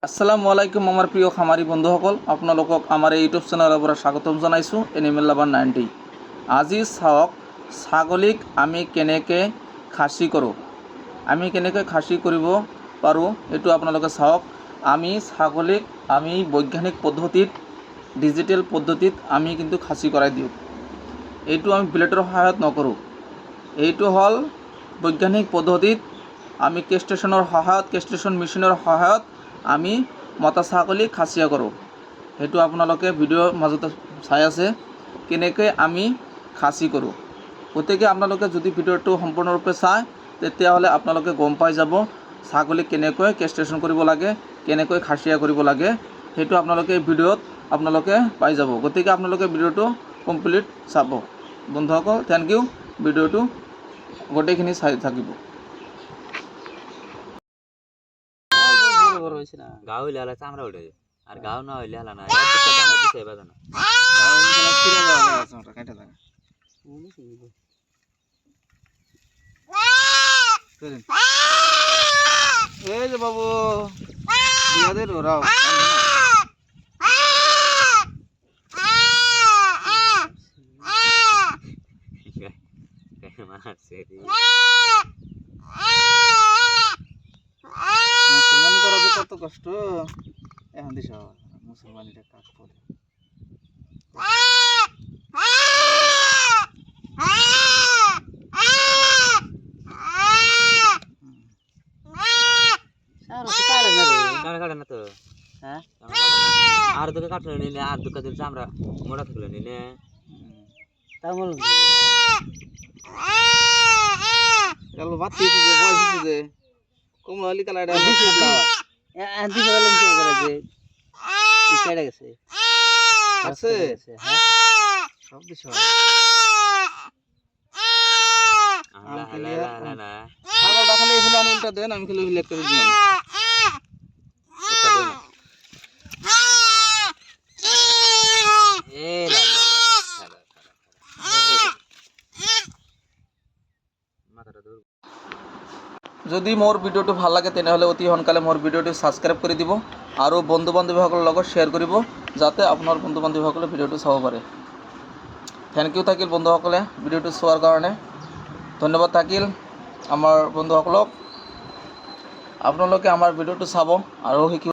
আসসালামু আলাইকুম আমার প্রিয় খামারি বন্ধুসকল, আপোনালোকক আমাৰ এই ইউটিউব চেনেলৰ পৰা স্বাগতম জনাইছোঁ। Animal lover 90। আজি চাওক ছাগলীক আমি কেনেকৈ খাচী কৰোঁ, আমি কেনেকৈ খাচী কৰিব পাৰোঁ এইটো আপোনালোকে চাওক। আমি ছাগলীক বৈজ্ঞানিক পদ্ধতিত, ডিজিটেল পদ্ধতিত আমি কিন্তু খাচী কৰাই দিওঁ। এইটো আমি ব্লেডৰ সহায়ত নকৰোঁ, এইটো হ'ল বৈজ্ঞানিক পদ্ধতিত আমি কেষ্ট্ৰেশ্যনৰ সহায়ত, কেষ্ট্ৰেশ্যন মেচিনৰ সহায়ত আমি মতা ছাগলী খাচীয়া কৰোঁ। সেইটো আপোনালোকে ভিডিঅ'ৰ মাজতে চাই আছে কেনেকৈ আমি খাচী কৰোঁ। গতিকে আপোনালোকে যদি ভিডিঅ'টো সম্পূৰ্ণৰূপে চায় তেতিয়াহ'লে আপোনালোকে গম পাই যাব ছাগলী কেনেকৈ কেষ্ট্ৰেশ্যন কৰিব লাগে, কেনেকৈ খাচীয়া কৰিব লাগে, সেইটো আপোনালোকে এই ভিডিঅ'ত আপোনালোকে পাই যাব। গতিকে আপোনালোকে ভিডিঅ'টো কমপ্লিট চাব। বন্ধুসকল, থেংক ইউ। ভিডিঅ'টো গোটেইখিনি চাই থাকিব। গাও হইলে হলে চামড়া উঠে যায়, আর গাও না হইলে হলে না। এই যে বাবু বিয়াদের ওরাও মুসলমানি করা যে কত কষ্ট, এখন দিস মুসলমানিটা কাজ করে। আর দুকে কাটলে নিলে, আর দুকে দিলে চামড়া মোটা থাকলে নিলে গেল ভাত দিয়েছে যে বয়স হচ্ছে যে কমলালি কালারটা আছে সব বিষয় ছাগলটা খালি এখানে আমি উল্টা দেন, আমি খালি হিলেক্ট করে দিলাম। যদি মোৰ ভিডিঅ'টো ভাল লাগে তেনেহ'লে অতি সোনকালে মোৰ ভিডিঅ'টো ছাবস্ক্ৰাইব কৰি দিব আৰু বন্ধু বান্ধৱীসকলৰ লগত শ্বেয়াৰ কৰিব, যাতে আপোনাৰ বন্ধু বান্ধৱীসকলে ভিডিঅ'টো চাব পাৰে। থেংক ইউ থাকিল বন্ধুসকলে ভিডিঅ'টো চোৱাৰ কাৰণে। ধন্যবাদ থাকিল আমাৰ বন্ধুসকলক। আপোনালোকে আমাৰ ভিডিঅ'টো চাব আৰু শিকিব।